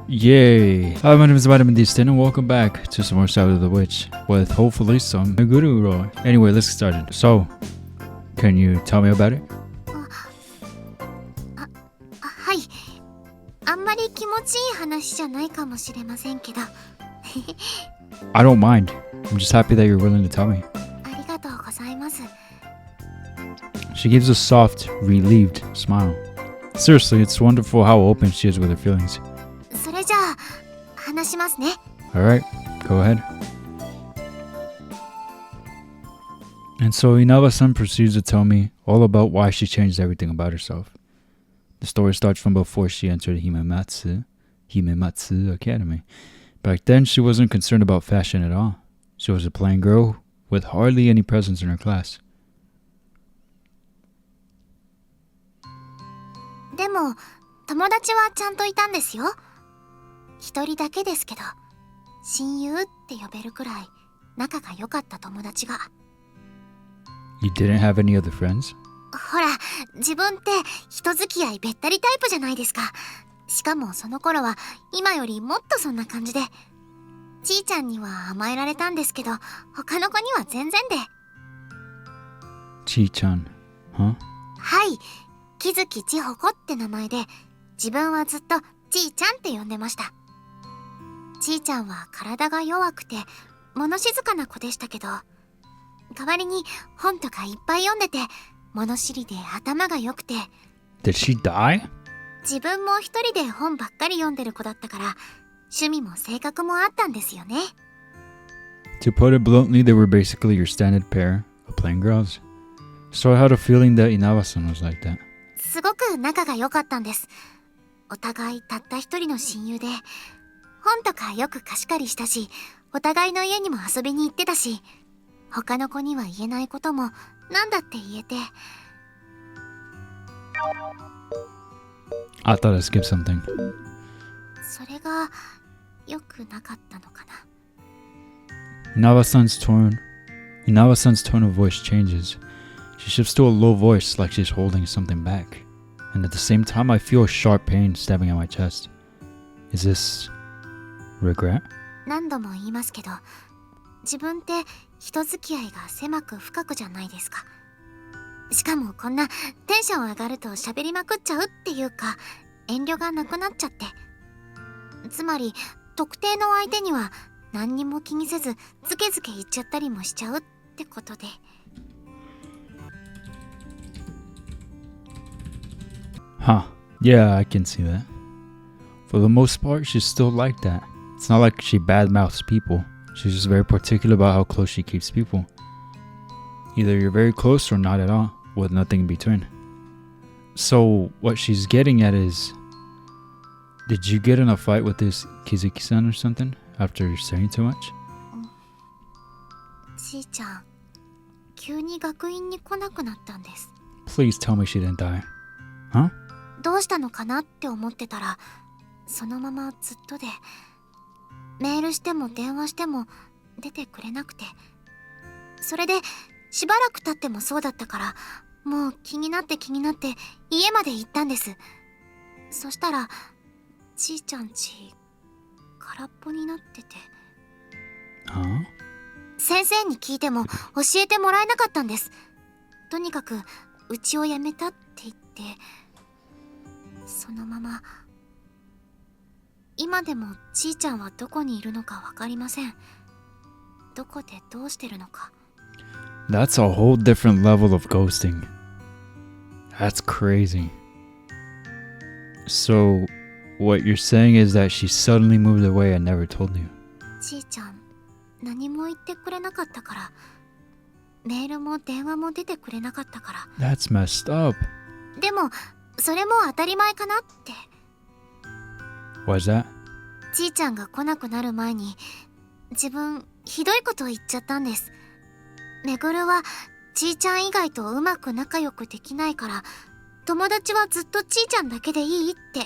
Yay! Hi, my name is VitaminDStain and welcome back to some more Sabbat of the Witch with hopefully some Meguru. Anyway, let's get started. So, can you tell me about it? はい。あんまり気持ちいい話じゃないかもしれませんけど。I don't mind. I'm just happy that you're willing to tell me. ありがとうございます。 She gives a soft, relieved smile. Seriously, it's wonderful how open she is with her feelings. それじゃあ、話しますね。 Alright, go ahead. And so Inaba-san proceeds to tell me all about why she changed everything about herself. The story starts from before she entered Himematsu Academy. Back then, she wasn't concerned about fashion at all. She was a plain girl with hardly any presence in her class. でも、友達はちゃんといたんですよ。一人だけですけど、親友って呼べるくらい仲が良かった友達が。You didn't have any other friends? ほら、自分って人付き合いべったりタイプじゃないですか。しかもその頃は今よりもっとそんな感じで、ちーちゃんには甘えられたんですけど、他の子には全然で。Chi-chan, huh? はい、木月千穂子って名前で、自分はずっとちーちゃんって呼んでました。ちーちゃんは体が弱くて物静かな子でしたけど、代わりに本とかいっぱい読んでて、物知りで頭が良くて。 Did she die? 自分も一人で本ばっかり読んでる子だったから、趣味も性格もあったんですよね。 To put it bluntly, they were basically your standard pair of plain girls. So I had a feeling that Inaba-san was like that. すごく仲が良かったんです。お互いたった一人の親友で、本とかよく貸し借りしたし、お互いの家にも遊びに行ってたし、他の子には言えないこともなんだって言えて。 I thought I skipped something. それが良くなかったのかな。 Inaba-san's tone of voice changes. She shifts to a low voice like she's holding something back. And at the same time, I feel a sharp pain stabbing at my chest. Is this regret? 何度も言いますけど、自分って人付き合いが狭く深くじゃないですか。しかもこんなテンション上がると喋りまくっちゃうっていうか、遠慮がなくなっちゃって。つまり特定の相手には何にも気にせずズケズケ言っちゃったりもしちゃうってことで。 Huh. Yeah, I can see that. For the most part, she's still like that. It's not like she badmouths people. She's just very particular about how close she keeps people. Either you're very close or not at all, with nothing in between. So, what she's getting at is, did you get in a fight with this Kizuki-san or something after saying too much? ちーちゃん、急に学院に来なくなったんです。 Please tell me she didn't die. Huh? どうしたのかなって思ってたら、そのままずっとで、メールしても電話しても出てくれなくて、それでしばらく経ってもそうだったから、もう気になって家まで行ったんです。そしたらちーちゃんち空っぽになってて。 Huh? 先生に聞いても教えてもらえなかったんです。とにかくうちを辞めたって言って、そのまま。今でもちーちゃんはどこにいるのかわかりません。どこでどうしてるのか。 That's a whole different level of ghosting. That's crazy. So, what you're saying is that she suddenly moved away and never told you. ちーちゃん、何も言ってくれなかったから、メールも電話も出てくれなかったから。 That's messed up. でも、それも当たり前かなって。 Why's that? ちーちゃんが来なくなる前に、自分ひどいこと言っちゃったんです。めぐるはちーちゃん以外とうまく仲良くできないから、友達はずっとちーちゃんだけでいいって。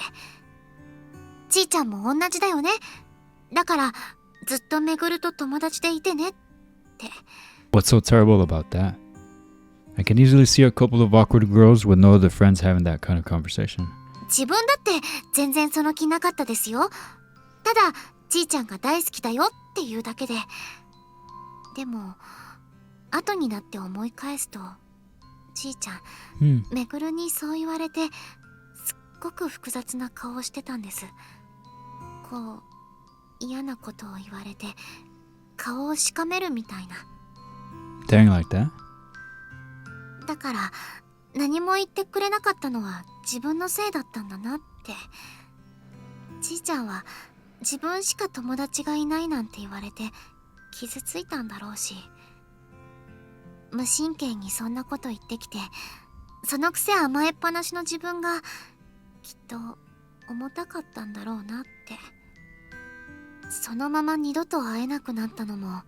ちーちゃんも同じだよね。だからずっとめぐると友達でいてねって。 What's so terrible about that? I can easily see a couple of awkward girls with no other friends having that kind of conversation. 自分だって全然その気なかったですよ。ただちいちゃんが大好きだよっていうだけで。でも後になって思い返すと、ちいちゃん、めぐるにそう言われてすっごく複雑な顔をしてたんです。こう嫌なことを言われて顔をしかめるみたいな。Dang like that? だから何も言ってくれなかったのは自分のせいだったんだなって。ちいちゃんは自分しか友達がいないなんて言われて傷ついたんだろうし、無神経にそんなこと言ってきて、そのくせ甘えっぱなしの自分がきっと重たかったんだろうなって。そのまま二度と会えなくなったのも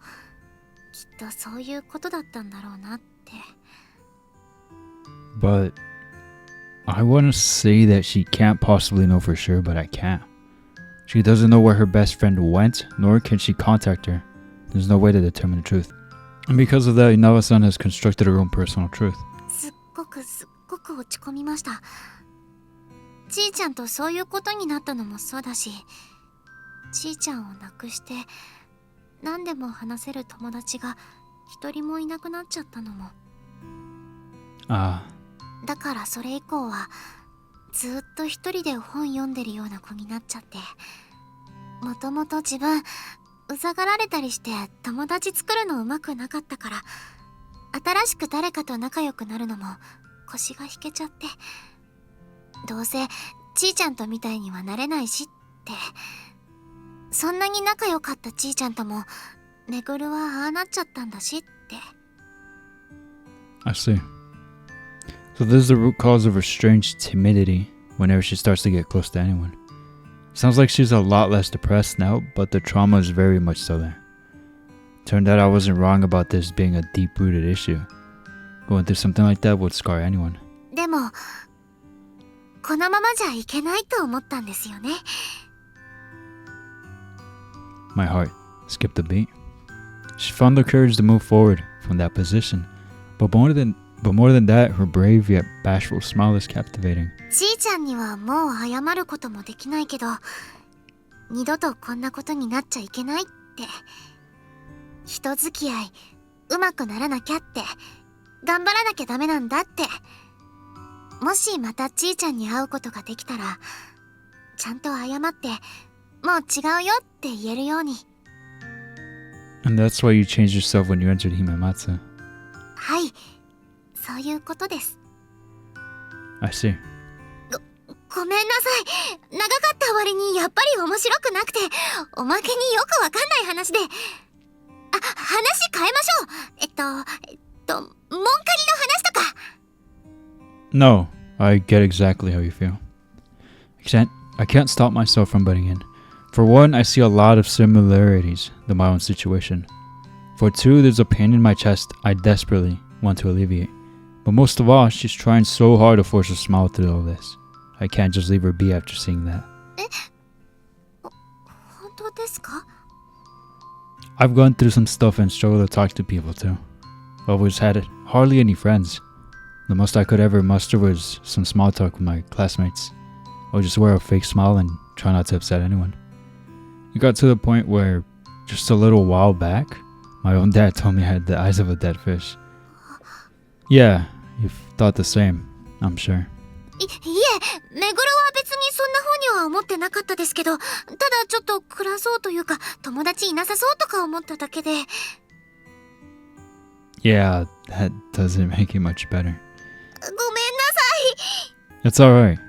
きっとそういうことだったんだろうなって。 But I want to say that she can't possibly know for sure, but I can't. She doesn't know where her best friend went, nor can she contact her. There's no way to determine the truth. And because of that, Inawa-san has constructed her own personal truth. すっごく落ち込みました。ちいちゃんとそういうことになったのもそうだし、ちいちゃんを亡くして何でも話せる友達が一人もいなくなっちゃったのも。だからそれ以降はずっと一人で本読んでるような子になっちゃって。もともと自分うざがられたりして友達作るのうまくなかったから、新しく誰かと仲良くなるのも腰が引けちゃって、どうせちいちゃんとみたいにはなれないしって。そんなに仲良かったちいちゃんともめぐるはああなっちゃったんだしって。 I see. So this is the root cause of her strange timidity whenever she starts to get close to anyone. Sounds like she's a lot less depressed now, but the trauma is very much still there. Turned out I wasn't wrong about this being a deep-rooted issue. Going through something like that would scar anyone. でもこのままじゃいけないと思ったんですよね。 My heart skipped a beat. She found the courage to move forward from that position, but more than that, her brave yet bashful smile is captivating. ちいちゃんにはもう謝ることもできないけど、二度とこんなことになっちゃいけないって。人付き合いうまくならなきゃって、頑張らなきゃダメなんだって。もしまたちいちゃんに会うことができたら、ちゃんと謝ってもう違うよって言えるように。 And that's why you changed yourself when you entered Himematsu. はい、そういうことです。 I see. ごめんなさい。長かった割にやっぱり面白くなくて、おまけによくわかんない話で。話変えましょう。モンカリの話とか。 No, I get exactly how you feel. I can't stop myself from butting in. For one, I see a lot of similarities to my own situation. For two, there's a pain in my chest I desperately want to alleviate. But most of all, she's trying so hard to force a smile through all this. I can't just leave her be after seeing that. 本当ですか? I've gone through some stuff and struggled to talk to people too. I've always had hardly any friends. The most I could ever muster was some small talk with my classmates. I would just wear a fake smile and try not to upset anyone. It got to the point where, just a little while back, my own dad told me I had the eyes of a dead fish. Yeah, you've thought the same, I'm sure. いえ、めぐるは別にそんな風には思ってなかったですけど、ただちょっと暗そうというか、友達いなさそうとか思っただけで。 Yeah, that doesn't make it much better. ごめんなさい。 It's alright.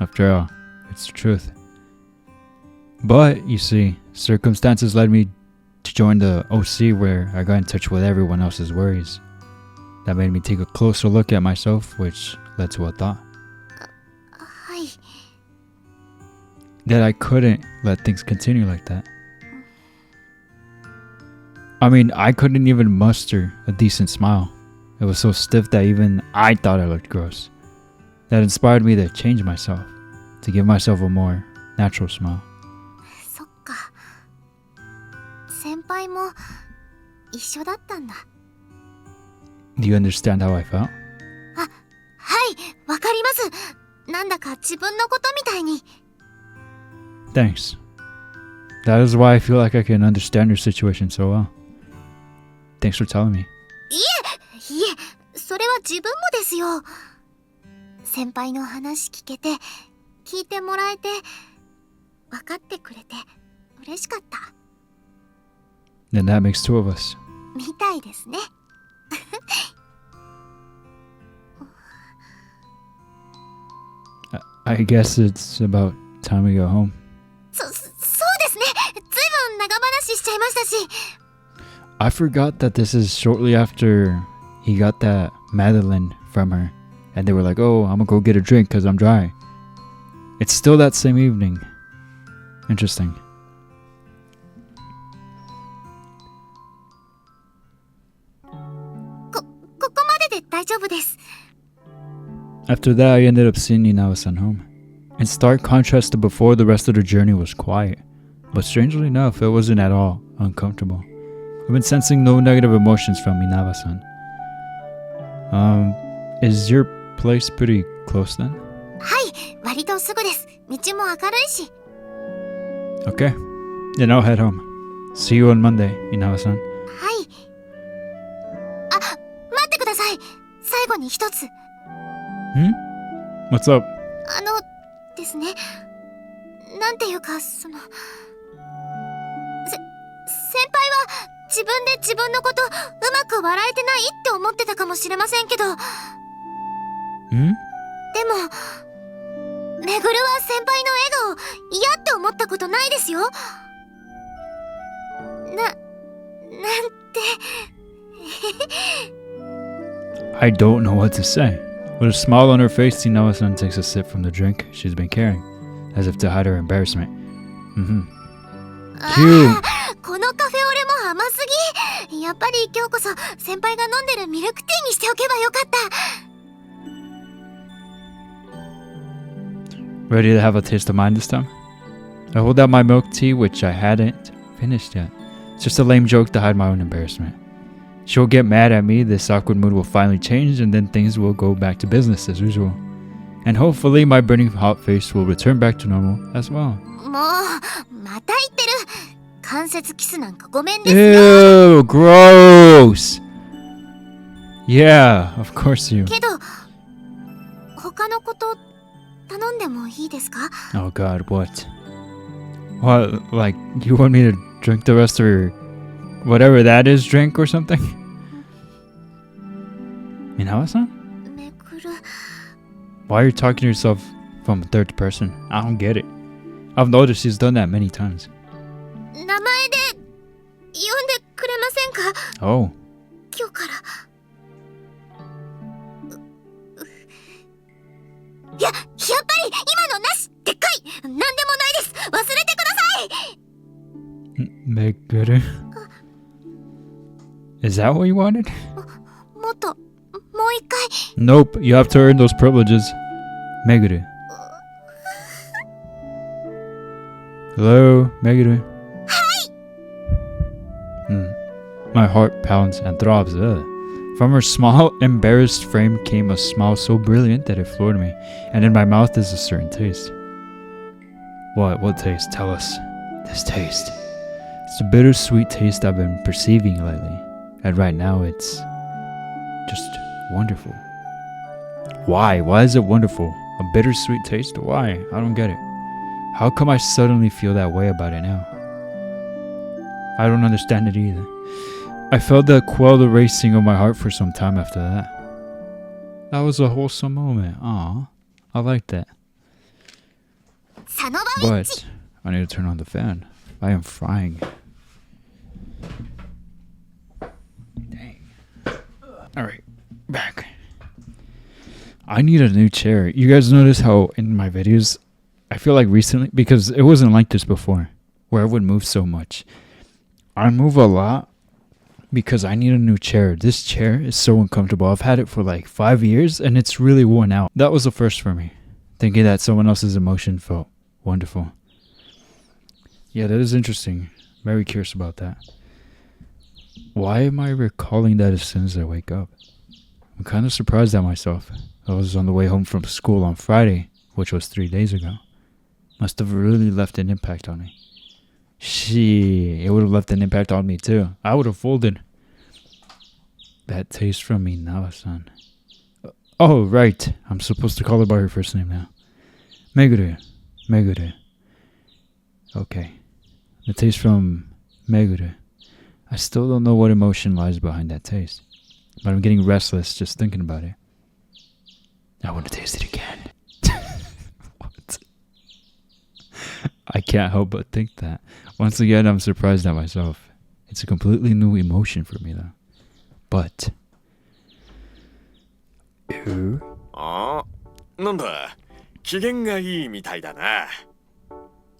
After all, it's the truth. But, you see, circumstances led me to join the OC where I got in touch with everyone else's worries. That made me take a closer look at myself, which led to a thought. はい。 That I couldn't let things continue like that. I mean, I couldn't even muster a decent smile. It was so stiff that even I thought I looked gross. That inspired me to change myself, to give myself a more natural smile. そっか。先輩も一緒だったんだ。 Do you understand how I felt? はい、わかります。なんだか自分のことみたいに。 Thanks. That is why I feel like I can understand your situation so well. Thanks for telling me. いえ、それは自分もですよ。先輩の話聞けて、聞いてもらえて、分かってくれて嬉しかった。 Then that makes two of us. みたいですね。I guess it's about time we go home. そうですね。ずいぶん長話しちゃいましたし。 I forgot that this is shortly after he got that Madeline from her. And they were like, oh, I'm gonna go get a drink because I'm dry. It's still that same evening. Interesting. ここまでで大丈夫です。 After that, I ended up sending Inawa-san home. In stark contrast to before, the rest of the journey was quiet. But strangely enough, it wasn't at all uncomfortable. I've been sensing no negative emotions from Inawa-san. Is your place pretty close then? はい、割とすぐです。道も明るいし。 Okay. Then I'll head home. See you on Monday, Inawa-san. はい。あ、待ってください。最後に一つ。 What's up? ですね。なんていうか、先輩は自分で自分のことうまく笑えてないって思ってたかもしれませんけど。でも、めぐるは先輩の笑顔嫌って思ったことないですよ。なんて。I don't know what to say. With a smile on her face, Inawa-san takes a sip from the drink she's been carrying, as if to hide her embarrassment. Cute. このカフェオレも甘すぎ。やっぱり今日こそ先輩が飲んでるミルクティーにしておけばよかった。 Ready to have a taste of mine this time? I hold out my milk tea, which I hadn't finished yet. It's just a lame joke to hide my own embarrassment. She'll get mad at me, this awkward mood will finally change, and then things will go back to business as usual. And hopefully my burning hot face will return back to normal as well. もう、また言ってる。関節キスなんかごめんですよ。 Ew, gross! Yeah, of course you. けど、他のこと頼んでもいいですか？ Oh god, what? What, like, you want me to drink the rest of your whatever that is drink or something? Inawa-san? めぐる。 Why are you talking to yourself from third person? I don't get it. I've noticed she's done that many times. 名前で呼んでくれませんか？ Oh. 今日から。やっぱり今のなし。でっかい。なんでもないです。忘れてください。 Meguru? Is that what you wanted? もっと、もう一回。 Nope, you have to earn those privileges. Meguru. Hello, Meguru. My heart pounds and throbs. Ugh. From her small, embarrassed frame came a smile so brilliant that it floored me, and in my mouth is a certain taste. What taste? Tell us. This taste. It's a bittersweet taste I've been perceiving lately, and right now it's just wonderful. Why? Why is it wonderful? A bittersweet taste? Why? I don't get it. How come I suddenly feel that way about it now? I don't understand it either. I felt the quell the racing of my heart for some time after that. That was a wholesome moment. Aw, I like that. But I need to turn on the fan. I am frying. Dang. Alright, back. I need a new chair. You guys notice how in my videos, I feel like recently, because it wasn't like this before, where I would move so much. I move a lot because I need a new chair. This chair is so uncomfortable. I've had it for like 5 years and it's really worn out. That was a first for me. Thinking that someone else's emotion felt wonderful. Yeah, that is interesting. Very curious about that. Why am I recalling that as soon as I wake up? I'm kind of surprised at myself. I was on the way home from school on Friday which was 3 days ago, must have really left an impact on me. It would have left an impact on me too. I would have folded. That taste from Minawa-san. Oh, right. I'm supposed to call her by her first name now. Meguru. Okay. The taste from Meguru. I still don't know what emotion lies behind that taste. But I'm getting restless just thinking about it. I want to taste it again. What? I can't help but think that. Once again, I'm surprised at myself. It's a completely new emotion for me though. But... Ew. あ、なんだ、機嫌がいいみたいだな。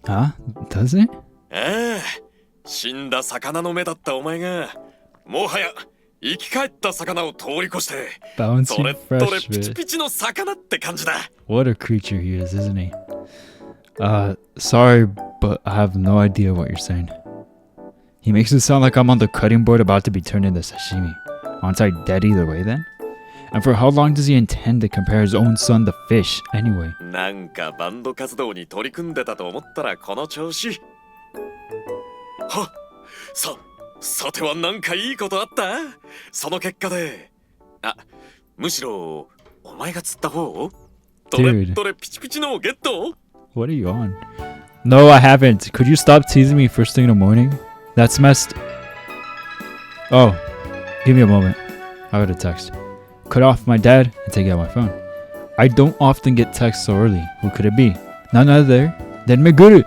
Huh? Does it? ああ、死んだ魚の目だったお前が、もはや生き返った魚を通り越して、それ Bouncing どれ fresh ピチ fish. ピチの魚って感じだ。What a creature he is, isn't he? Sorry, but I have no idea what you're saying. He makes it sound like I'm on the cutting board about to be turned into sashimi. Aren't I dead either way then? And for how long does he intend to compare his own son to fish anyway? なんかバンド活動に取り組んでたと思ったらこの調子。は、さてはなんかいいことあった？その結果で。あ、むしろお前が釣った方？どれピチピチのをゲット？ What are you on? No, I haven't. Could you stop teasing me first thing in the morning? That's messed. Oh, give me a moment. I got a text. Cut off my dad and take out my phone. I don't often get texts so early. Who could it be? None other than Meguru.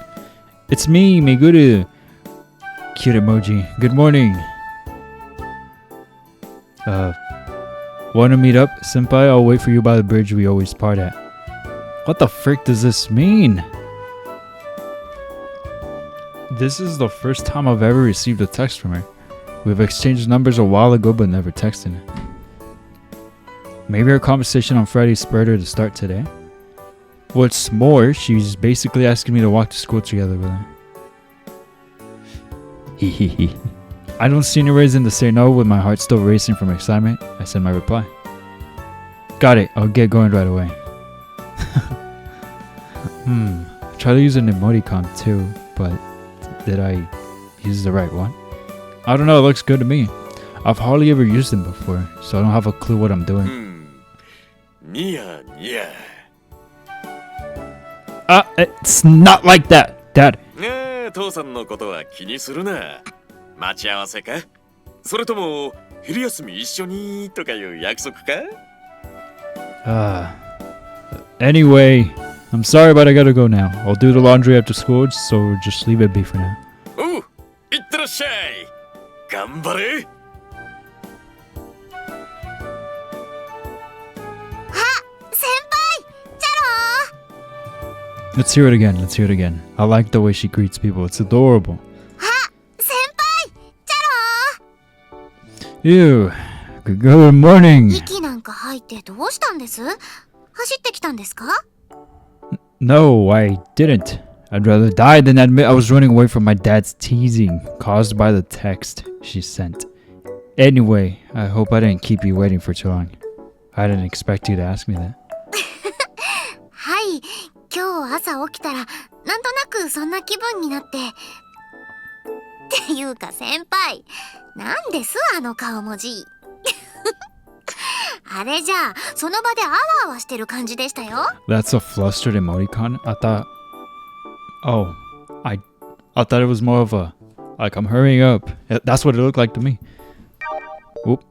It's me, Meguru. Cute emoji. Good morning. Wanna meet up, senpai? I'll wait for you by the bridge we always part at. What the frick does this mean? This is the first time I've ever received a text from her. We've exchanged numbers a while ago but never texted. Maybe our conversation on Friday spurred her to start today. What's more, she's basically asking me to walk to school together with her. Hehehe. I don't see any reason to say no with my heart still racing from excitement. I send my reply. Got it, I'll get going right away. Try to use an emoticon too, but did I use the right one? I don't know, it looks good to me. I've hardly ever used them before, so I don't have a clue what I'm doing. ニヤニヤ。It's not like that, Dad. 父さんのことは気にするな。待ち合わせか？それとも昼休み一緒にとかいう約束か？ Anyway, I'm sorry, but I gotta go now. I'll do the laundry after school, so just leave it be for now. おう、いってらっしゃい。頑張れ。Let's hear it again. Let's hear it again. I like the way she greets people. It's adorable. Ew. Good morning. 息なんか吐いてどうしたんです？走ってきたんですか？ No, I didn't. I'd rather die than admit I was running away from my dad's teasing caused by the text she sent. Anyway, I hope I didn't keep you waiting for too long. I didn't expect you to ask me that. はい、今日朝起きたらなんとなくそんな気分になって。っていうか先輩、なんですあの顔文字。あれじゃあその場であわあわしてる感じでしたよ。That's a flustered emoticon? I thought it was more of a like I'm hurrying up. That's what it looked like to me. Oop.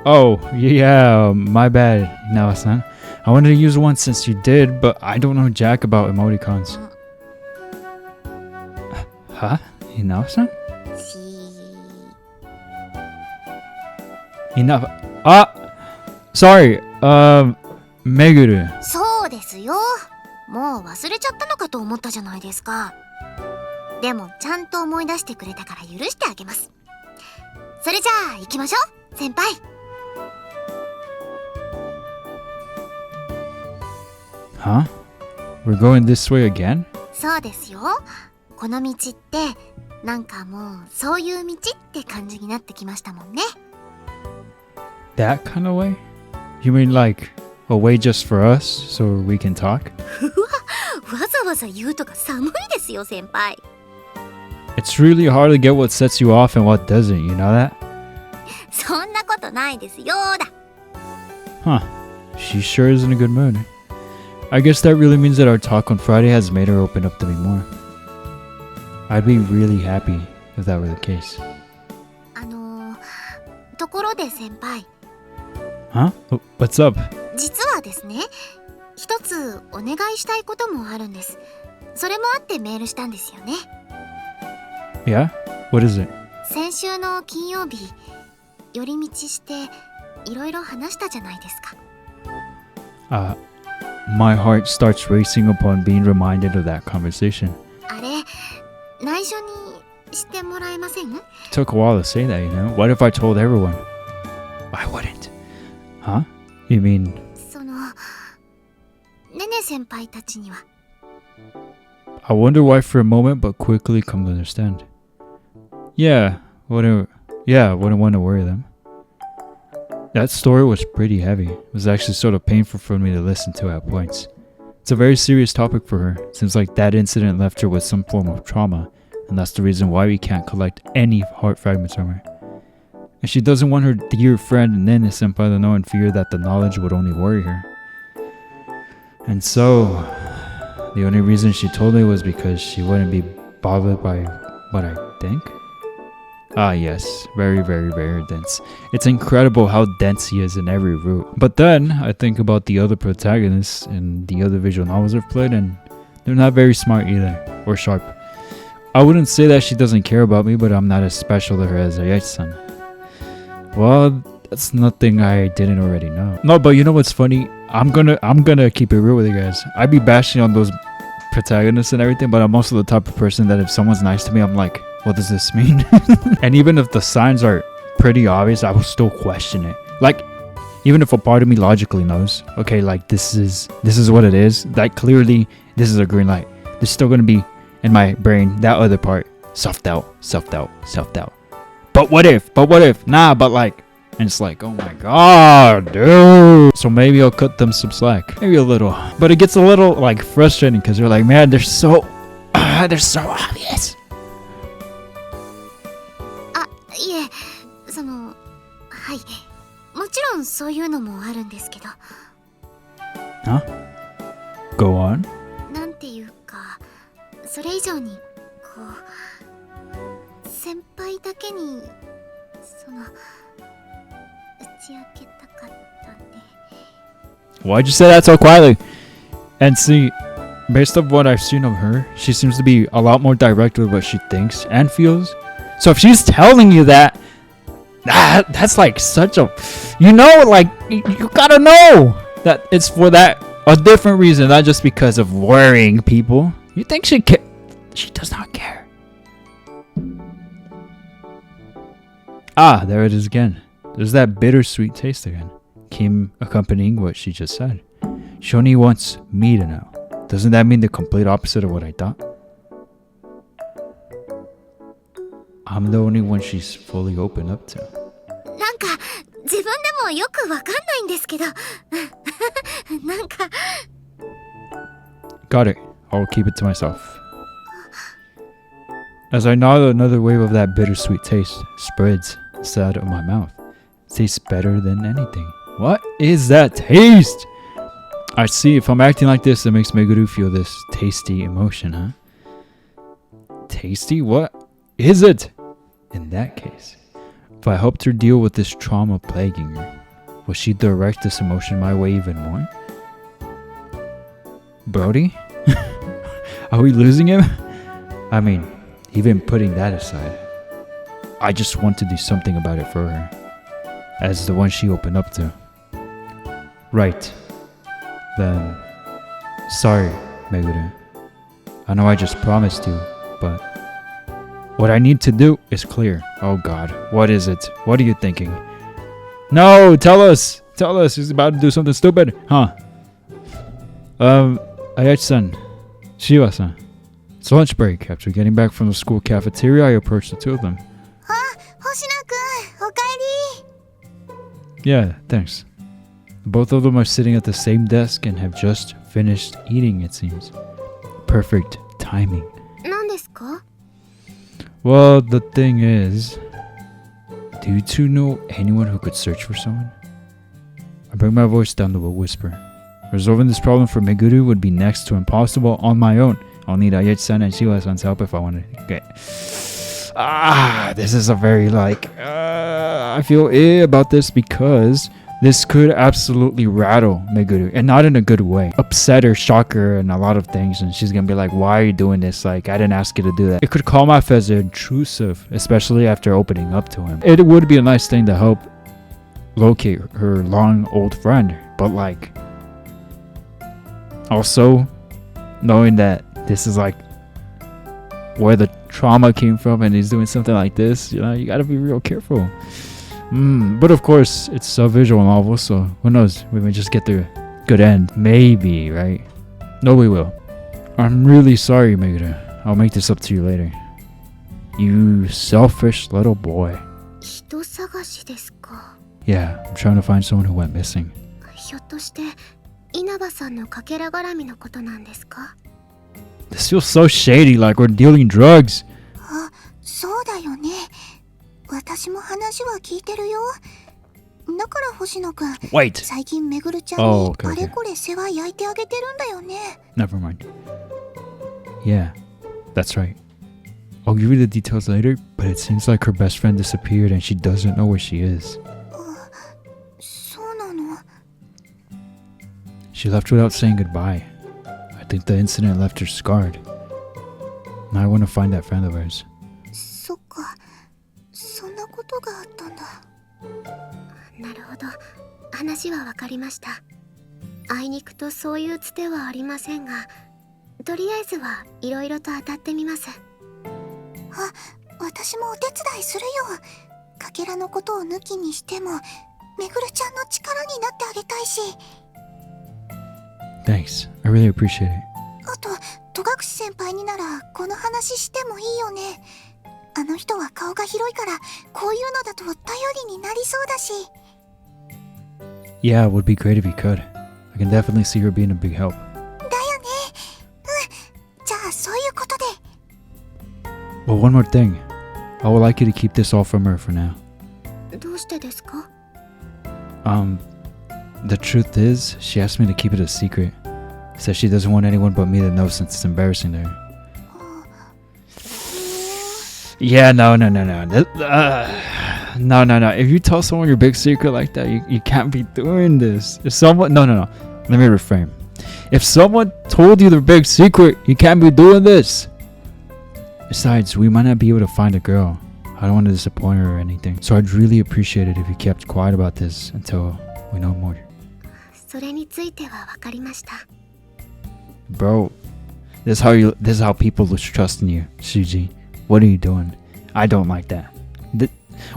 Oh, yeah, my bad, Nawa-san. I wanted to use one since you did, but I don't know jack about emoticons. Huh? Nawa-san? Enough. Sorry. Meguru. そうですよ。もう忘れちゃったのかと思ったじゃないですか。でもちゃんと思い出してくれたから許してあげます。それじゃあ行きましょう、先輩。Huh? We're going this way again? そうですよ。この道ってなんかもうそういう道って感じになってきましたもんね。That kind of way? You mean like away just for us so we can talk? わざわざ言うとか寒いですよ、先輩。 It's really hard to get what sets you off and what doesn't, you know that? そんなことないですよだ。 Huh. She sure is in a good mood. I guess that really means that our talk on Friday has made her open up to me more. I'd be really happy if that were the case. ところで先輩、 Huh? What's up? 実はですね、一つお願いしたいこともあるんです。それもあってメールしたんですよね。 Yeah? What is it? 先週の金曜日、寄り道していろいろ話したじゃないですか。 My heart starts racing upon being reminded of that conversation. あれ、内緒にしてもらえません？ It took a while to say that, you know? What if I told everyone? I wouldn't. Huh? You mean... その、ねね先輩たちには。 I wonder why for a moment, but quickly come to understand. Yeah, wouldn't want to worry them. That story was pretty heavy. It was actually sort of painful for me to listen to at points. It's a very serious topic for her. Seems like that incident left her with some form of trauma, and that's the reason why we can't collect any heart fragments from her. And she doesn't want her dear friend Nene Senpai to know and fear that the knowledge would only worry her. And so, the only reason she told me was because she wouldn't be bothered by what I think? Ah yes, very, very, very dense. It's incredible how dense he is in every route. But then, I think about the other protagonists in the other visual novels I've played, and they're not very smart either, or sharp. I wouldn't say that she doesn't care about me, but I'm not as special to her as Ayachi-san. Well, that's nothing I didn't already know. No, but you know what's funny? I'm gonna keep it real with you guys. I'd be bashing on those protagonists and everything, but I'm also the type of person that if someone's nice to me, I'm like, what does this mean? And even if the signs are pretty obvious, I will still question it. Like, even if a part of me logically knows, okay, like this is what it is, like clearly this is a green light, there's still gonna be in my brain that other part, self-doubt. But what if? Nah, but like, and it's like, oh my god, dude. So maybe I'll cut them some slack, maybe a little, but it gets a little like frustrating because they're like, man, they're so obvious. いえ、その、はい。もちろんそういうのもあるんですけど。Huh? Go on. なんていうか、それ以上に、こう、先輩だけに、その、打ち明けたかったんで。 Why'd you say that so quietly? And see, based on what I've seen of her, she seems to be a lot more direct with what she thinks and feels. So if she's telling you that, that's like such a, you know, like you gotta know that it's for that a different reason, not just because of worrying people. You think she she does not care. Ah, there it is again. There's that bittersweet taste again. Kim accompanying what she just said. Shoni wants me to know. Doesn't that mean the complete opposite of what I thought? I'm the only one she's fully open up to. なんか自分でもよくわかんないんですけどなんか Got it. I'll keep it to myself. As I nod, another wave of that bittersweet taste spreads inside of my mouth. It tastes better than anything. What is that taste? I see. If I'm acting like this, it makes Meguru feel this tasty emotion, huh? Tasty? What is it? In that case, if I helped her deal with this trauma plaguing her, will she direct this emotion my way even more? Brody? Are we losing him? I mean, even putting that aside, I just want to do something about it for her, as the one she opened up to. Right. Then, sorry, Meguru. I know I just promised you, but what I need to do is clear. Oh god, what is it? What are you thinking? No, tell us! Tell us, he's about to do something stupid, huh? Ayachi-san, Shiwa-san. It's lunch break. After getting back from the school cafeteria, I approached the two of them. Hoshino-kun, okaeri. Yeah, thanks. Both of them are sitting at the same desk and have just finished eating, it seems. Perfect timing. 何ですか？ Well, the thing is, do you two know anyone who could search for someone? I bring my voice down to a whisper. Resolving this problem for Meguru would be next to impossible on my own. I'll need Ayachi-san and Shiwa-san's help if I want to get... this is a very I feel about this because this could absolutely rattle Meguru, and not in a good way. Upset her, shock her, and a lot of things, and she's gonna be like, why are you doing this? Like, I didn't ask you to do that. It could come off as intrusive, especially after opening up to him. It would be a nice thing to help locate her long old friend, but like, also knowing that this is like where the trauma came from and he's doing something like this, you know, you gotta be real careful. But of course, it's a visual novel, so who knows? We may just get the good end. Maybe, right? No, we will. I'm really sorry, Meguru. I'll make this up to you later. You selfish little boy. 人探しですか？ Yeah, I'm trying to find someone who went missing. ひょっとして稲葉さんのかけら絡みのことなんですか？ This feels so shady, like we're dealing drugs. あ、そうだよね。私も話は聞いてるよ。だから星野くん、 Wait. 最近めぐるちゃん Oh, に okay, あ okay. れこれ世話焼いてあげてるんだよね。 Never mind. Yeah, that's right. I'll give you the details later, but it seems like her best friend disappeared and she doesn't know where she is. そうなの。 She left without saying goodbye. I think the incident left her scarred. Now I want to find that friend of hers. そっか、そんなことがあったんだ。なるほど、話はわかりました。あいにくとそういうつてはありませんが、とりあえずはいろいろと当たってみます。あ、私もお手伝いするよ。かけらのことを抜きにしても、めぐるちゃんの力になってあげたいし。Thanks. I really appreciate it. あと、戸隠先輩にならこの話してもいいよね。あの人は顔が広いから、こういうのだと頼りになりそうだし。Yeah, it would be great if you could. I can definitely see her being a big help. だよね。じゃあそういうことで。Well, one more thing. I would like you to keep this all from her for now. どうしてですか？ The truth is, she asked me to keep it a secret. Says she doesn't want anyone but me to know since it's embarrassing to her. Yeah, no. No. If you tell someone your big secret like that, you can't be doing this. If someone... No. Let me reframe. If someone told you their big secret, you can't be doing this. Besides, we might not be able to find a girl. I don't want to disappoint her or anything. So I'd really appreciate it if you kept quiet about this until we know more. それについてはわかりました。Bro, this is how people lose trust in you, Shuuji. What are you doing? I don't like that.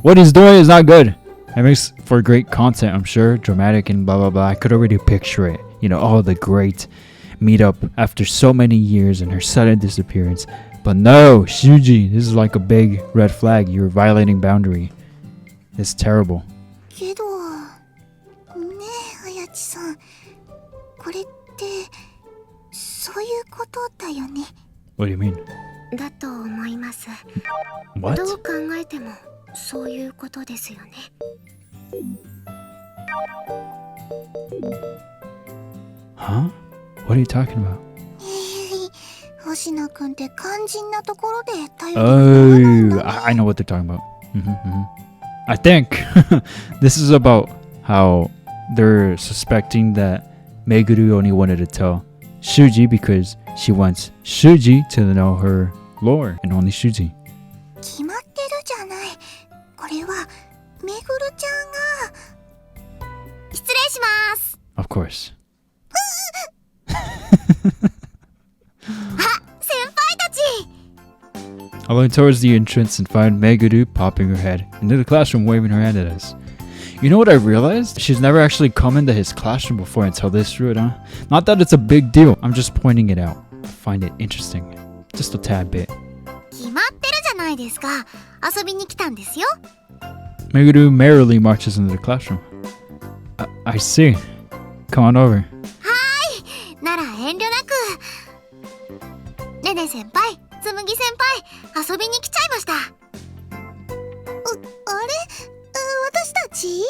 What he's doing is not good. It makes for great content, I'm sure. Dramatic and blah blah blah. I could already picture it. You know, all the great meetup after so many years and her sudden disappearance. But no, Shuuji, this is like a big red flag. You're violating boundary. It's terrible. けど、ねえ、あやちさん。これって、そういうことだよね。What do you mean? だと思います。What? どう考えても、そういうことですよね。Huh? What are you talking about? 星野くんって肝心なところで頼りにならないんだね。 I know what they're talking about. I think this is about how they're suspecting that Meguru only wanted to tell Shuuji because she wants Shuuji to know her lore and only Shuuji. 決まってるじゃない。これはめぐるちゃんが。失礼します。 Of course. 先輩たち。 I look towards the entrance and find Meguru popping her head into the classroom, waving her hand at us. You know what I realized? She's never actually come into his classroom before until this route, huh? Not that it's a big deal. I'm just pointing it out. I find it interesting. Just a tad bit. 決まってるじゃないですか。遊びに来たんですよ。 Meguru merrily marches into the classroom. I see. come on over. なら遠慮なく。ねね先輩、つむぎ先輩、遊びに来ちゃいました。あれ、私たち？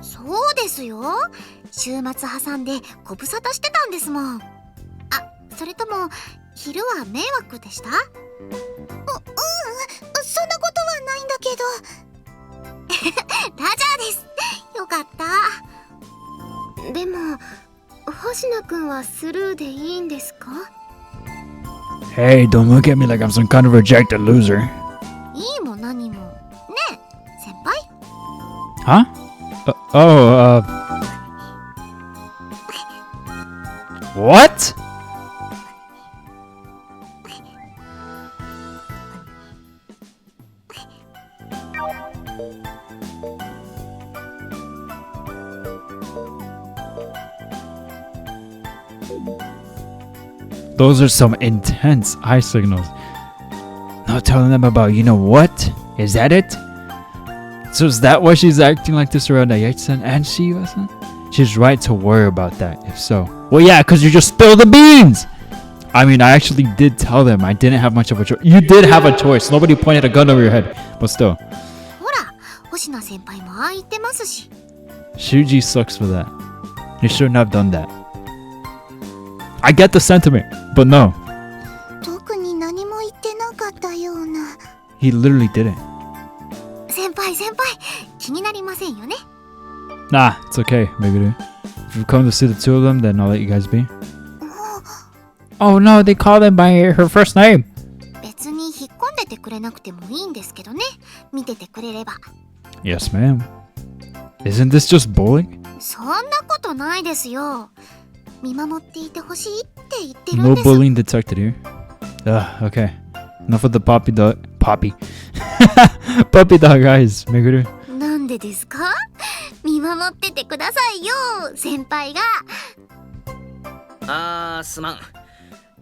そうですよ。週末挟んでご無沙汰してたんですもん。あ、それとも昼は迷惑でした？そんなことはないんだけど。ラジャーです。よかった。でも星名くんはスルーでいいんですか？ Hey, don't look at me like I'm some kind of rejected loser. いいも何も。ねえ先輩。 Huh? What? Those are some intense eye signals. Not telling them about you know what? Is that it? So is that why she's acting like this around Ayaki-san and Shiva-san? She's right to worry about that, if so. Well, yeah, because you just spilled the beans! I mean, I actually did tell them I didn't have much of a choice. You did have a choice. Nobody pointed a gun over your head. But still. ほら、星名先輩もああ言ってますし。 Shuuji sucks for that. He shouldn't have done that. I get the sentiment, but no. 特に何も言ってなかったような。 He literally didn't. 先輩、気になりませんよね。 Nah, it's okay, Meguru. If you've come to see the two of them, then I'll let you guys be. Oh no, they call them by her first name. 別に引っ込んでてくれなくてもいいんですけどね。見ててくれれば。 Yes, ma'am. Isn't this just bullying? そんなことないですよ。見守っていてほしいって言ってるん No です。 bullying detected here. Okay. Enough of the puppy dog eyes, Meguru. なんでですか？見守っててくださいよ、先輩が。すまん。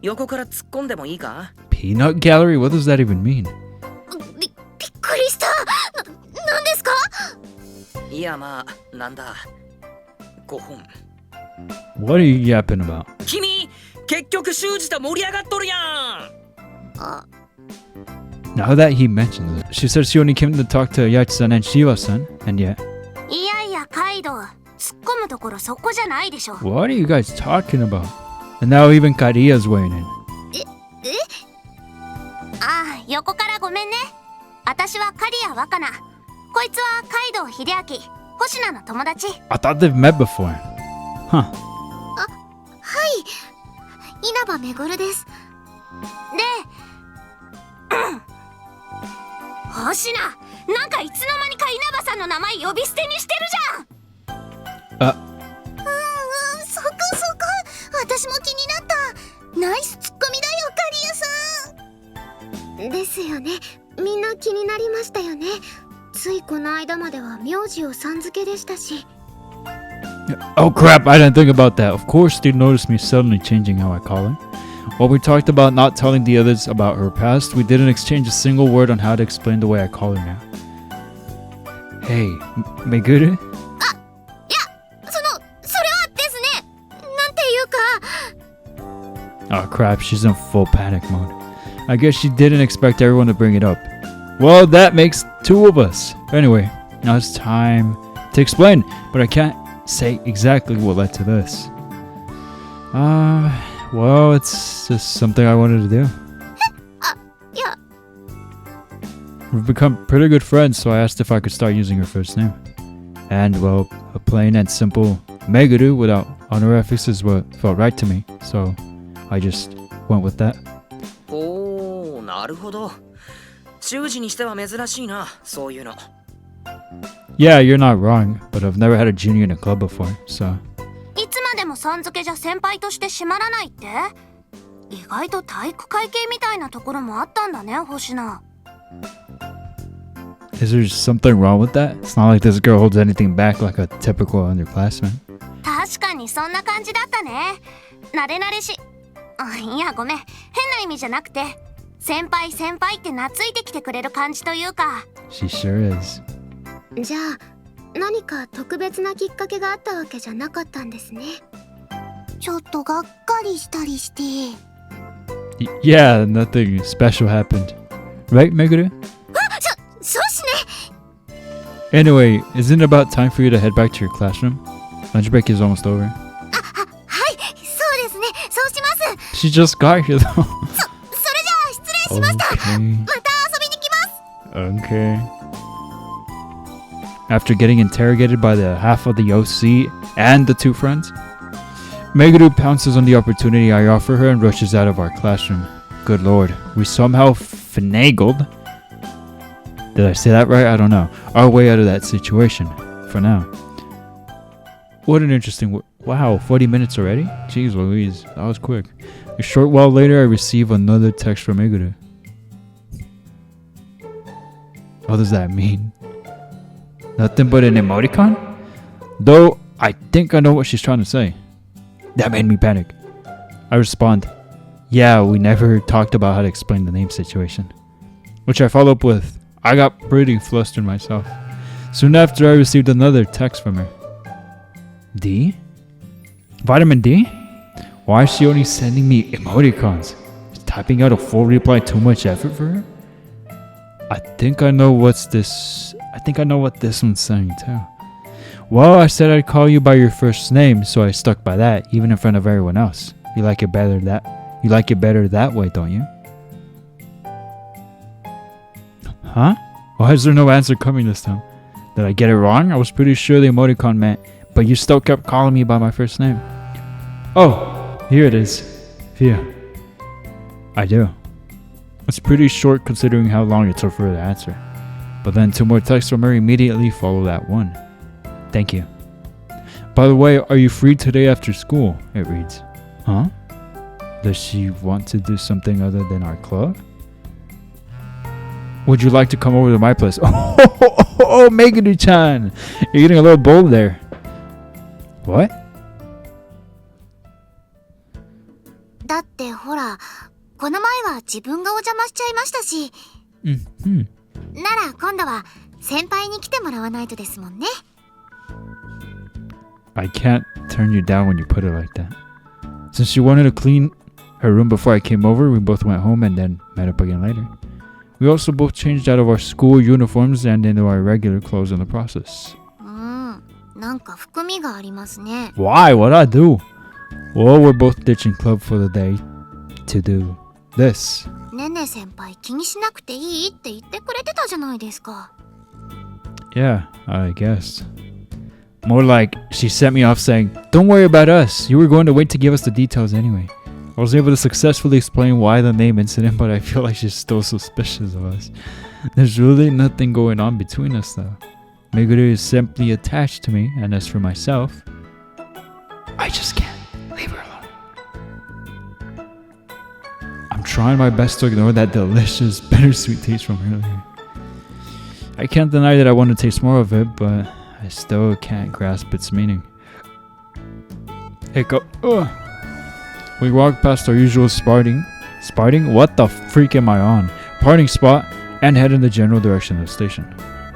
横から突っ込んでもいいか？ Peanut gallery? What does that even mean? びっくりした。なんですか？いやまあ、なんだ。5本。What are you yapping about? 君、結局修二と盛り上がっとるやん。あ、 Now that he mentions it, she said she only came to talk to Ayaki-san and Shiva-san, and yet... いやいやカイドウ、突っ込むところそこじゃないでしょ。 What are you guys talking about? And now even Kariya's weighing in. ああ、横からごめんね。私はカリア若菜。こいつはカイドウ秀明、星名の友達。 I thought they've met before. Huh. はい、稲葉めぐるです。で、星名、なんかいつの間にか稲葉さんの名前呼び捨てにしてるじゃん。そこ。私も気になった。ナイスツッコミだよ、カリアさん。ですよね。みんな気になりましたよね。ついこの間までは名字をさん付けでしたし。 Oh crap, I didn't think about that. Of course they noticed me suddenly changing how I call her. While we talked about not telling the others about her past, we didn't exchange a single word on how to explain the way I call her now. Hey, Meguru? それはですね、なんていうか。 Oh crap, she's in full panic mode. I guess she didn't expect everyone to bring it up. Well, that makes two of us. Anyway, now it's time to explain, but I can't say exactly what led to this. Well, it's just something I wanted to do. いや、 We've become pretty good friends, so I asked if I could start using her first name. And, well, a plain and simple Meguru without honorifics is what felt right to me, so I just went with that. おー、なるほど。修二にしては珍しいな、そういうの。Yeah, you're not wrong, but I've never had a junior in a club before, so... いつまでもさん付けじゃ先輩として締まらないって？意外と体育会系みたいなところもあったんだね、星名。 Is there something wrong with that? It's not like this girl holds anything back like a typical underclassman. 確かにそんな感じだったね。慣れ慣れし。いやごめん、変な意味じゃなくて、先輩って懐いてきてくれる感じというか。 She sure is. じゃあ何か特別なきっかけがあったわけじゃなかったんですね。ちょっとがっかりしたりして。Yeah, nothing special happened. Right, Meguru? そうっすね。 Anyway, isn't it about time for you to head back to your classroom? Lunch break is almost over. はい、そうですね。そうします。 She just got here though. それじゃあ失礼しました。 Okay. また遊びに来ます。 Okay. After getting interrogated by the half of the OC and the two friends, Meguru pounces on the opportunity I offer her and rushes out of our classroom. Good lord, we somehow finagled. Did I say that right? I don't know. Our way out of that situation. For now. What an interesting... Wow, 40 minutes already? Jeez Louise, that was quick. A short while later, I receive another text from Meguru. What does that mean? Nothing but an emoticon? Though, I think I know what she's trying to say. That made me panic. I respond, yeah, we never talked about how to explain the name situation. Which I follow up with, I got pretty flustered myself. Soon after, I received another text from her. D? Vitamin D? Why is she only sending me emoticons? Is typing out a full reply too much effort for her? I think I know what this one's saying too. Well, I said I'd call you by your first name, so I stuck by that, even in front of everyone else. You like it better that way, don't you? Huh? Why is there no answer coming this time? Did I get it wrong? I was pretty sure the emoticon meant, but you still kept calling me by my first name. Oh, here it is. Via. I do. It's pretty short considering how long it took for her to answer. But then 2 more texts from her immediately follow that one. Thank you. By the way, are you free today after school? It reads. Huh? Does she want to do something other than our club? Would you like to come over to my place? Oh, Meguru-chan! You're getting a little bold there. What? だってほら、この前は自分がお邪魔しちゃいましたし。なら今度は先輩に来てもらわないとですもんね。I can't turn you down when you put it like that. Since she wanted to clean her room before I came over, we both went home and then met up again later. We also both changed out of our school uniforms and into our regular clothes in the process. なんか含みがありますね。 Why? What'd I do? Well, we're both ditching club for the day to do this. ねね先輩気にしなくていいって言ってくれてたじゃないですか。 Yeah, I guess. More like, she sent me off saying, don't worry about us. You were going to wait to give us the details anyway. I was able to successfully explain why the name incident, but I feel like she's still suspicious of us. There's really nothing going on between us though. Meguru is simply attached to me, and as for myself, I just can't leave her alone. I'm trying my best to ignore that delicious, bittersweet taste from earlier. I can't deny that I want to taste more of it, but I still can't grasp its meaning. Hiccup. Ugh. We walk past our usual Sparting? What the freak am I on? Parting spot and head in the general direction of the station.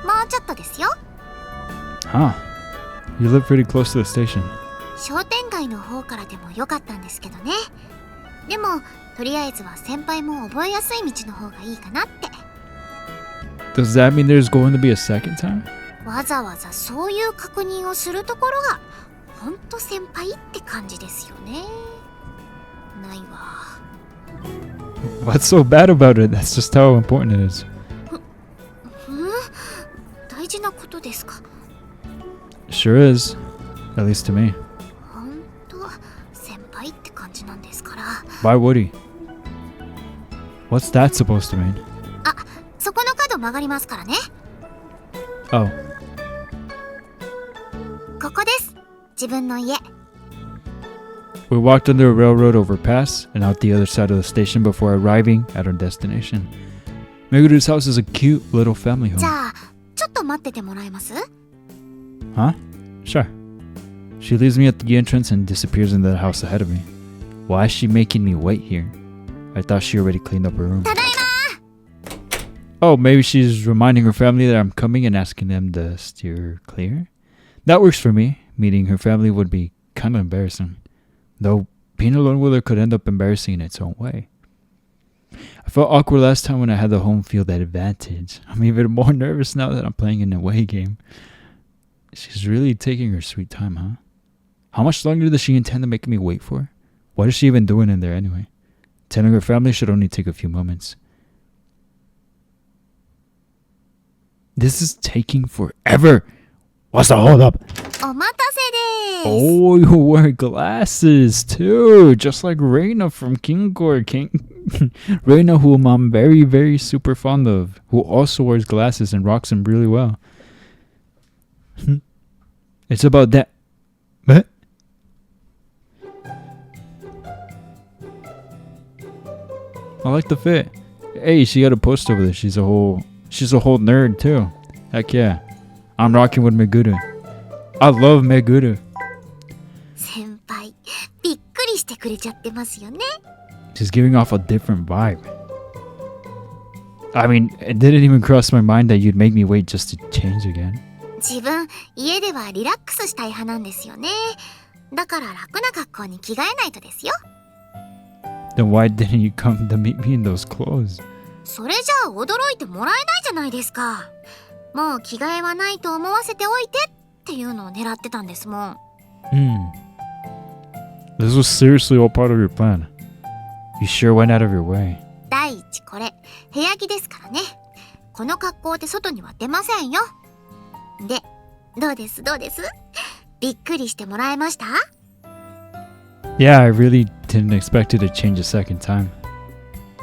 もうちょっとですよ。 Huh. You live pretty close to the station. 商店街の方からでもよかったんですけどね。でもとりあえずは先輩も覚えやすい道の方がいいかなって。 Does that mean there's going to be a second time? わざわざそういう確認をするところがほんと先輩って感じですよね。ないわ。 What's so bad about it? That's just how important it is. 大事なことですか。 Sure is. At least to me. ほんと先輩って感じなんですから。 Why would he? What's that supposed to mean? あ、そこの角曲がりますからね。 Oh. ここです。自分の家。 We walked under a railroad overpass and out the other side of the station before arriving at our destination. Meguru's house is a cute little family home. じゃあちょっと待っててもらえます？ Huh? Sure. She leaves me at the entrance and disappears into the house ahead of me. Why is she making me wait here? I thought she already cleaned up her room. ただい Oh, maybe she's reminding her family that I'm coming and asking them to steer clear? That works for me. Meeting her family would be kind of embarrassing. Though, being alone with her could end up embarrassing in its own way. I felt awkward last time when I had the home field advantage. I'm even more nervous now that I'm playing an away game. She's really taking her sweet time, huh? How much longer does she intend to make me wait for? What is she even doing in there anyway? Telling her family should only take a few moments. This is taking forever. What's the hold up? お待たせです。 Oh, you wear glasses too, just like Reina from King Core King. Reina, whom I'm very, very super fond of, who also wears glasses and rocks them really well. It's about that. What? I like the fit. Hey, she got a post over there. She's a whole nerd too. Heck yeah. I'm rocking with Meguru. I love Meguru. 先輩、びっくりしてくれちゃってますよね。 She's giving off a different vibe. I mean, it didn't even cross my mind that you'd make me wait just to change again. 自分、家ではリラックスしたい派なんですよね。だから楽な格好に着替えないとですよ。 Then why didn't you come to meet me in those clothes? それじゃあ驚いてもらえないじゃないですか。もう着替えはないと思わせておいてっていうのを狙ってたんですもん。This was seriously all part of your plan. You sure went out of your way. 第一これ、部屋着ですからね。この格好で外には出ませんよ。で、どうですびっくりしてもらえました？ Yeah, I really didn't expect it to change a second time.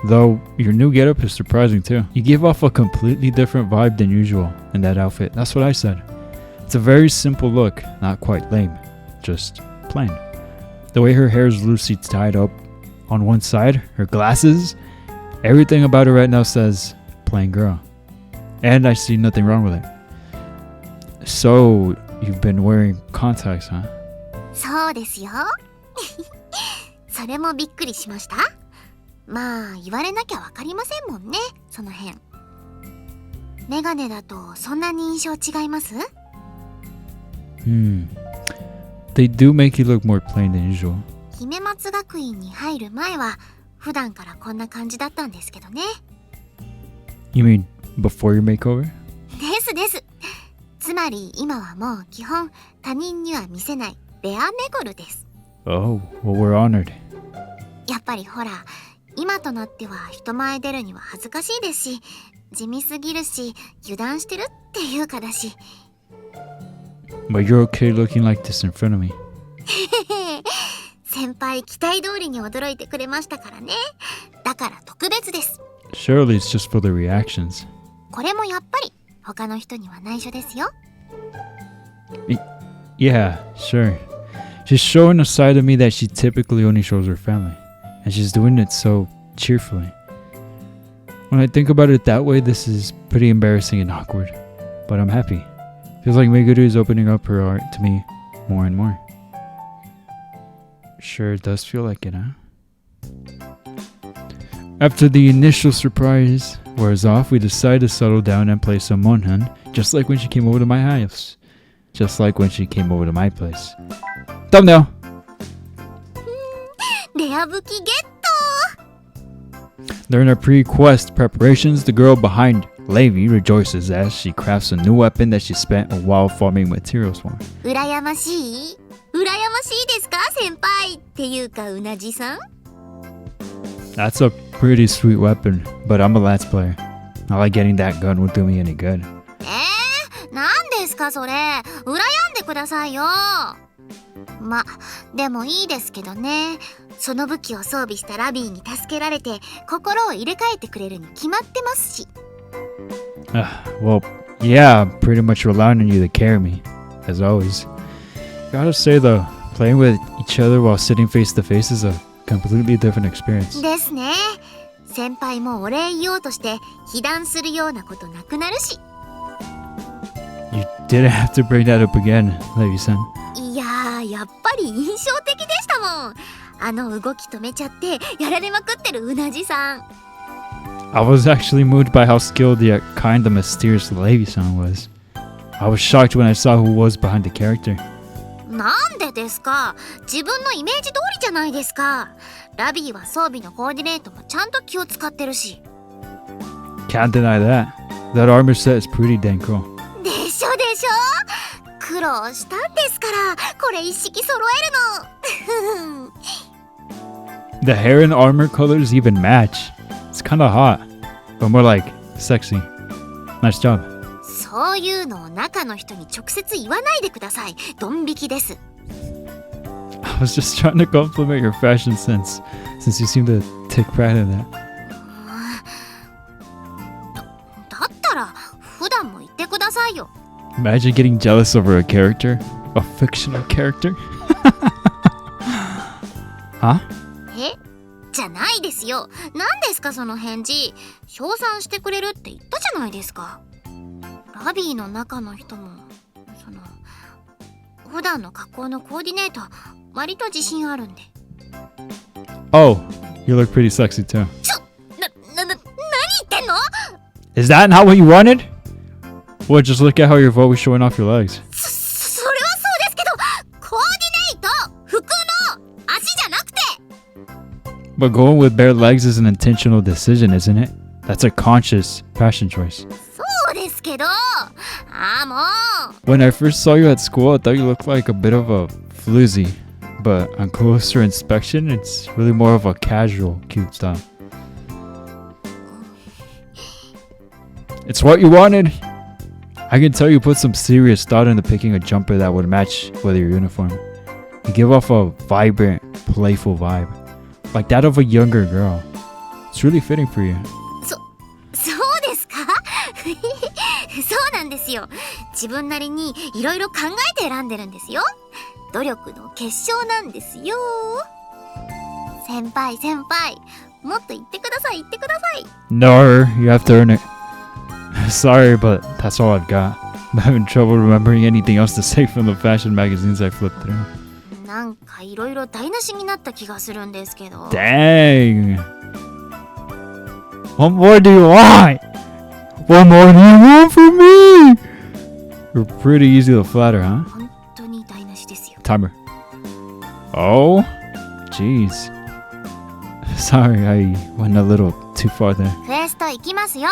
Though, your new getup is surprising too. You give off a completely different vibe than usual in that outfit. That's what I said. It's a very simple look, not quite lame, just plain. The way her hair is loosely tied up on one side, her glasses, everything about her right now says plain girl. And I see nothing wrong with it. So, you've been wearing contacts, huh? そうですよ。それもびっくりしました？まあ言われなきゃわかりませんもんね、その辺。メガネだとそんなに印象違います？ They do make you look more plain than usual. 姫松学院に入る前は普段からこんな感じだったんですけどね。 You mean before your makeover? です。つまり今はもう基本他人には見せないレアメゴルです。 Oh, well, we're honored. やっぱりほら、今となっては人前出るには恥ずかしいですし、地味すぎるし、油断してるっていうかだし。But you're okay looking like this in front of me. 先輩期待通りに驚いてくれましたからね。だから特別です。 Surely it's just for the reactions. これもやっぱり他の人には内緒ですよ。Yeah, sure. She's showing a side of me that she typically only shows her family. And she's doing it so cheerfully. When I think about it that way, this is pretty embarrassing and awkward. But I'm happy. Feels like Meguru is opening up her heart to me more and more. Sure does feel like it, huh? After the initial surprise wears off, we decide to settle down and play some Monhan, just like when she came over to my house. Just like when she came over to my place. Thumbnail! レア武器ゲット。 During her pre-quest preparations, the girl behind Levi rejoices as she crafts a new weapon that she spent a while farming materials for. 羨ましいですか先輩っていうかうなじさん。 That's a pretty sweet weapon, but I'm a lance player. Not like getting that gun would do me any good. なんですかそれ。羨んでくださいよ。ま、でもいいですけどね。その武器を装備したラビーに助けられて心を入れ替えてくれるに決まってますし。Well, yeah, I'm pretty much relying on you to carry me, as always. Gotta say though, playing with each other while sitting face to face is a completely different experience. ですね。先輩もお礼言おうとして被弾するようなことなくなるし。You didn't have to bring that up again, Levi-san. いやー、やっぱり印象的でしたもん。あの動き止めちゃってやられまくってるうなじさん。I was actually moved by how skilled yet kind of mysterious Levi-san was. I was shocked when I saw who was behind the character. なんでですか？自分のイメージ通りじゃないですか。ラビーは装備のコーディネートもちゃんと気を使ってるし。Can't deny that. That armor set is pretty dang cool. でしょでしょ？苦労したんですから、これ一式揃えるの。The hair and armor colors even match. It's kinda hot, but more like sexy. Nice job. そういうのを中の人に直接言わないでください。ドン引きです。I was just trying to compliment your fashion sense, since you seem to take pride in that. だったら普段も言ってくださいよ。Imagine getting jealous over a character, a fictional character. Huh? え？じゃないですよ。何ですかその返事。称賛してくれるって言ったじゃないですか。ラビーの中の人もその普段の格好のコーディネート割と自信あるんで。 Oh, you look pretty sexy too. 何言ってんの？ Is that not what you wanted? Well, just look at how your vote was showing off your legs. それはそうですけど、コーディネート服の足じゃなくて。 But going with bare legs is an intentional decision, isn't it? That's a conscious fashion choice. そうですけど、もう。 When I first saw you at school, I thought you looked like a bit of a floozy. But on closer inspection, it's really more of a casual, cute style. It's what you wanted. I can tell you put some serious thought into picking a jumper that would match with your uniform. You give off a vibrant, playful vibe, like that of a younger girl. It's really fitting for you. そうですか？そうなんですよ。自分なりにいろいろ考えて選んでるんですよ。努力の結晶なんですよ。先輩、もっと言ってください。 No, you have to earn it. Sorry, but that's all I've got. I'm having trouble remembering anything else to say from the fashion magazines I flipped through. なんかいろいろ台無しになった気がするんですけど。 Dang. What more do you want? What more do you want from me? You're pretty easy to flatter, huh? 本当に台無しですよ。 Timer. Oh? Jeez. Sorry, I went a little too far there. クエスト行きますよ。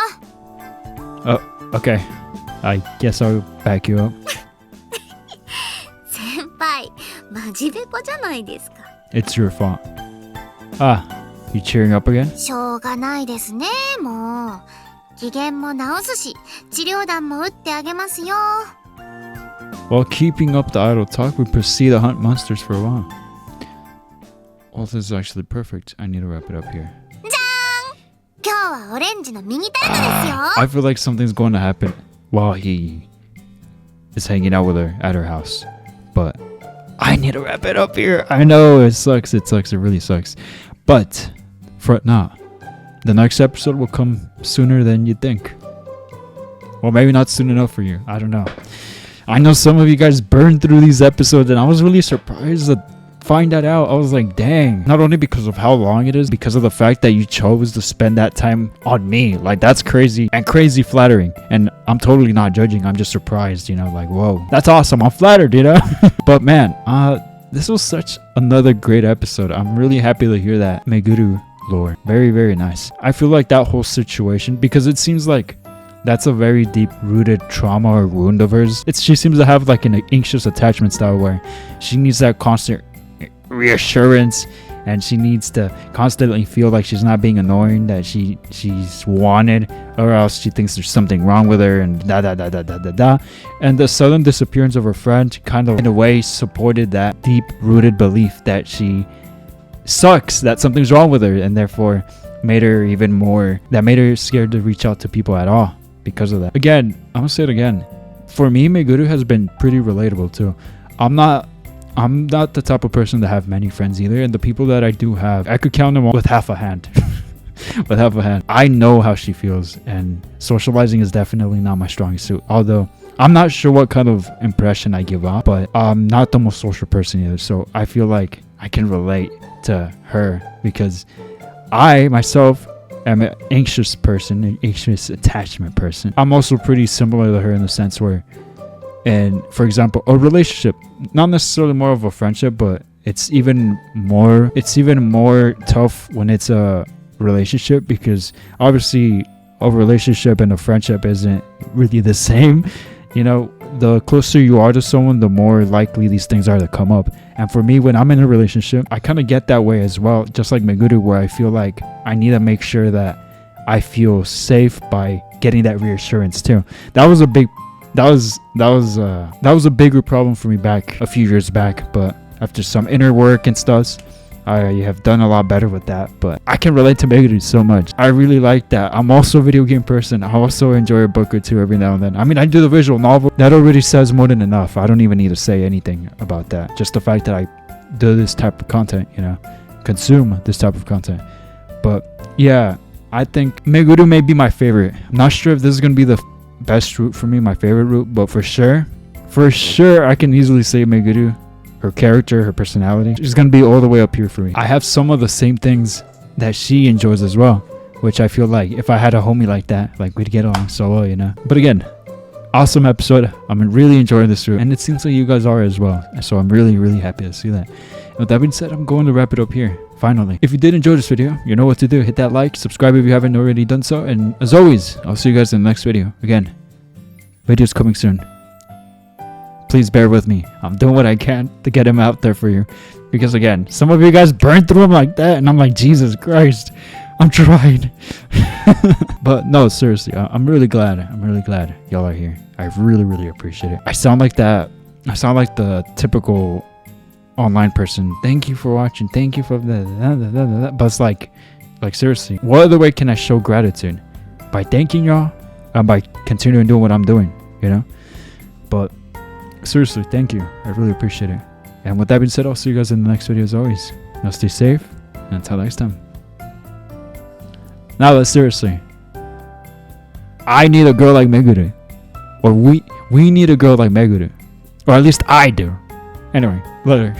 Oh, okay. I guess I'll back you up. 先輩、真面目子じゃないですか。 It's your fault. Ah, you cheering up again? しょうがないですね、もう。機嫌も直すし、治療弾も打ってあげますよ。 While keeping up the idle talk, we proceed to hunt monsters for a while. Well, this is actually perfect. I need to wrap it up here. 今日はオレンジのミニタルトですよ。 I feel like something's going to happen while he is hanging out with her at her house. But I need to wrap it up here. I know it sucks. It really sucks. But fret not. The next episode will come sooner than you think. Well, maybe not soon enough for you. I don't know. I know some of you guys burned through these episodes, and I was really surprised to find that out. I was like, dang. Not only because of how long it is, because of the fact that you chose to spend that time on me. Like, that's crazy and crazy flattering. And I'm totally not judging. I'm just surprised, you know, like, whoa, that's awesome. I'm flattered, you know. But man, this was such another great episode. I'm really happy to hear that Meguru lore. Very, very nice. I feel like that whole situation, because it seems like that's a very deep-rooted trauma or wound of hers. She seems to have like an anxious attachment style where she needs that constant reassurance, and she needs to constantly feel like she's not being annoying, that she's wanted, or else she thinks there's something wrong with her, and da. And the sudden disappearance of her friend kind of in a way supported that deep-rooted belief that she sucks, that something's wrong with her, and therefore made her scared to reach out to people at all because of that. Again, I'm gonna say it again, for me, Meguru has been pretty relatable too. I'm not the type of person to have many friends either, and the people that I do have, I could count them all with half a hand. With half a hand. I know how she feels, and socializing is definitely not my strong suit. Although I'm not sure what kind of impression I give off, but I'm not the most social person either, so I feel like I can relate to her, because I myself I'm an anxious person, an anxious attachment person. I'm also pretty similar to her in the sense where, and for example, a relationship, not necessarily more of a friendship, but it's even more tough when it's a relationship, because obviously a relationship and a friendship isn't really the same. You know, the closer you are to someone, the more likely these things are to come up. And for me, when I'm in a relationship, I kind of get that way as well, just like Meguru, where I feel like I need to make sure that I feel safe by getting that reassurance too. That was a bigger problem for me back a few years back, but after some inner work and stuff, I have done a lot better with that. But I can relate to Meguru so much. I really like that. I'm also a video game person. I also enjoy a book or two every now and then. I mean, I do the visual novel. That already says more than enough. I don't even need to say anything about that. Just the fact that I do this type of content, you know, consume this type of content. But yeah, I think Meguru may be my favorite. I'm not sure if this is going to be the best route for me, my favorite route, but for sure, I can easily say Meguru. Her character, her personality, she's gonna be all the way up here for me. I have some of the same things that she enjoys as well, which I feel like if I had a homie like that, like we'd get along so well, you know. But again, awesome episode. I'm really enjoying this route, and it seems like you guys are as well. So I'm really happy to see that. And with that being said, I'm going to wrap it up here. Finally, if you did enjoy this video, you know what to do. Hit that like, subscribe if you haven't already done so, and as always, I'll see you guys in the next video. Again, videos coming soon. Please bear with me. I'm doing what I can to get him out there for you. Because again, some of you guys burned through him like that, and I'm like, Jesus Christ, I'm trying. But no, seriously, I'm really glad. I'm really glad y'all are here. I really appreciate it. I sound like that. I sound like the typical online person. Thank you for watching. Thank you for that. But it's like seriously, what other way can I show gratitude? By thanking y'all and by continuing doing what I'm doing, you know? But seriously, thank you. I really appreciate it. And with that being said, I'll see you guys in the next video as always. Now stay safe, and until next time. Now, seriously, I need a girl like Meguru. Or we need a girl like Meguru. Or at least I do. Anyway, later.